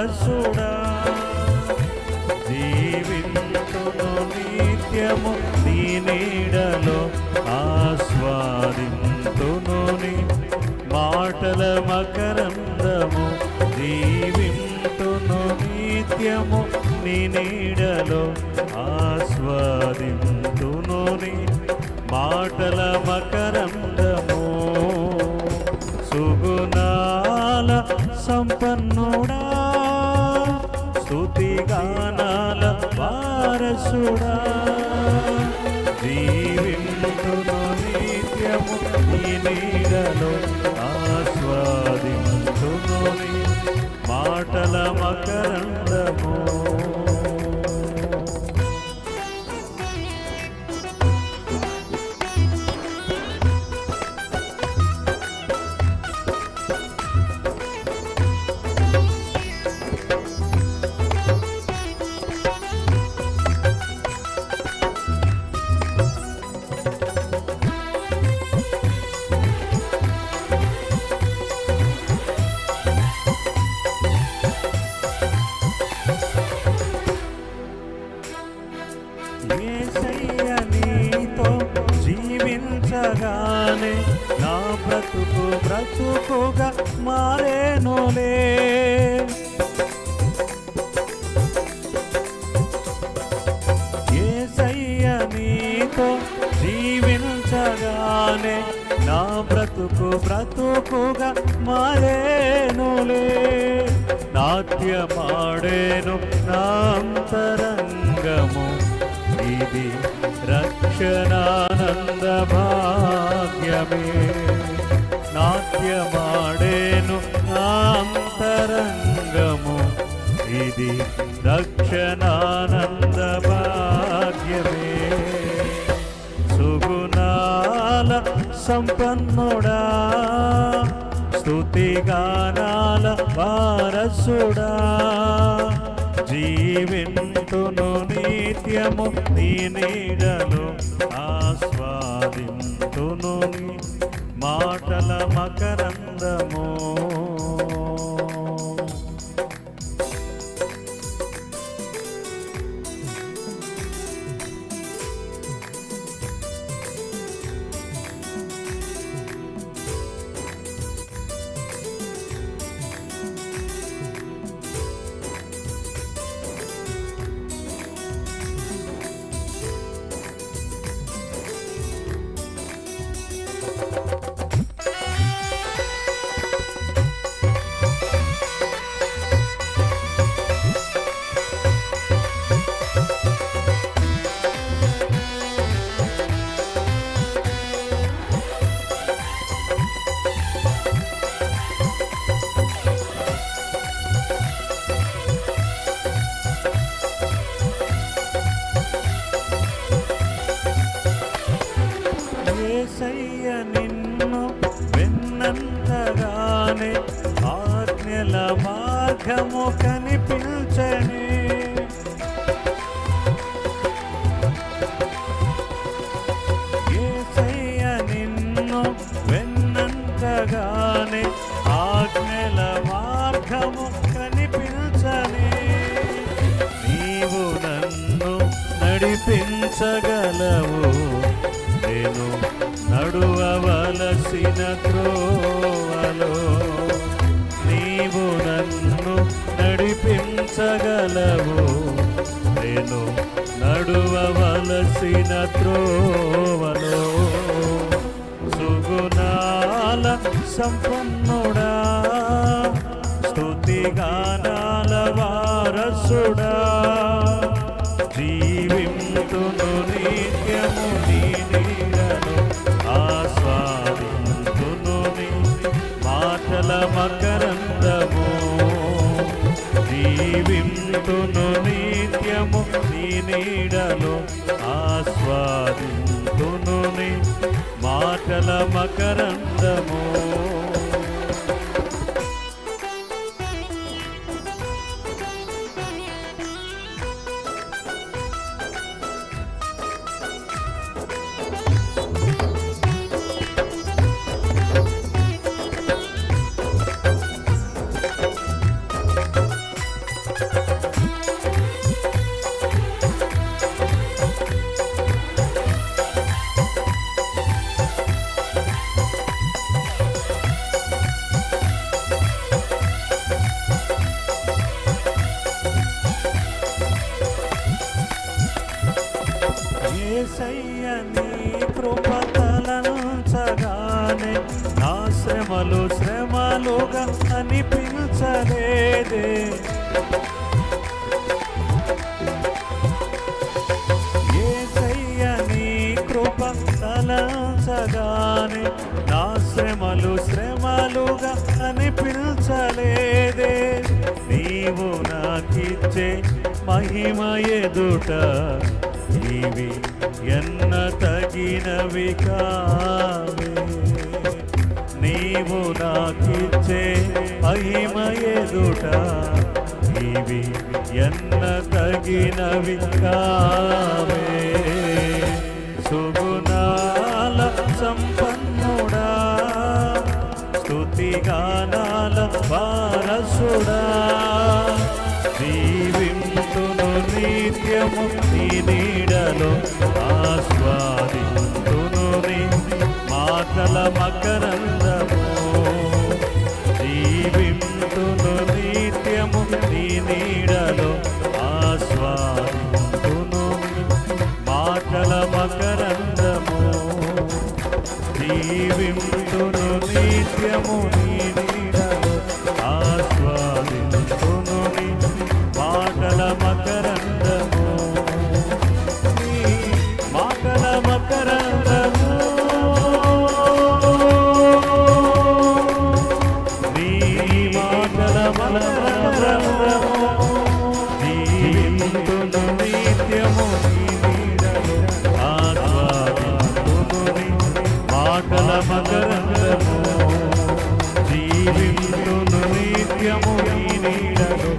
వారసుడా జీవింతును నిత్యము నీ నీడలో ఆస్వాదింతును నీ మాటల మకరందము జీవింతును నిత్యము నీ నీడలో ఆస్వాదింతును నీ మాటల మకరందము సుగుణాల సంపన్నుడా స్తుతిగానాల వారసుడా జీవింతును నిత్యము నీ నీడలో ఆస్వాదింతును నీ మాటల మకరందము యేసయ్య నీతో జీవించగానే నా బ్రతుకుగా మారేనులే యేసయ్య నీతో జీవించగానే నా బ్రతుకుగా మారేనులే నాట్యమాడేను నా అంతరంగము ఇది రక్షణానంద భాగ్యమే నాట్యమాడేను అంతరంగము ఇది రక్షణానంద భాగ్యమే సుగుణాల సంపన్నుడా స్తుతిగానాల వారసుడా జీవింతును నిత్యము నీ నీడలో ఆస్వాదింతును నీ మాటల మకరందము యేసయ్య నిన్ను విన్నంతగానే ఆజ్ఞల మార్గము కనిపించని యేసయ్య నిన్ను విన్నంతగానే ఆజ్ఞల మార్గము కనిపించని నీవు నన్ను నడిపించగలవు నేను నడువవలసిన త్రోవలో నీవు నన్ను నడిపించగలవు నేను నడువవలసిన త్రోవలో సుగుణాల సంపన్నుడా స్తుతిగానాల వారసుడా జీవింతును నిత్యము నీ నీడలో ఆస్వాదింతును నీ మాటల మకరందము జీవింతును నిత్యము నీ నీడలో ఆస్వాదింతును నీ మాటల మకరందము యేసయ్య నీ కృప తలంచగానే నా శ్రమలు శ్రమలుగా అనిపించలేదే. యేసయ్య నీ కృప తలంచగానే నా శ్రమలు శ్రమలుగా అనిపించలేదే. నీవు నాకిచ్చే మహిమ ఎదుట ఇవి ఎన్న తగినవి కావే. నీవు నాకిచ్చే మహిమ ఎదుట ఇవి ఎన్న తగినవి కావే. సుగుణాల సంపన్నుడా స్తుతిగానాల వారసుడా జీవింతును నిత్యము నీ నీడలో ఆస్వాదింతును నీ మాటల మకరందము. జీవింతును నిత్యము నీ నీడలో ఆస్వాదింతును మాటల మకరందము. జీవింతును నిత్యము నీ నీడలో ఆస్వాదింతును నీ మాటల మకరందము. నీ మాటల మకరందము. నీ మాటల మకరందము. జీవింతును నిత్యము నీ నీడలో ఆస్వాదింతును నీ మాటల మకరందము. జీవింతును నిత్యము నీ నీడలో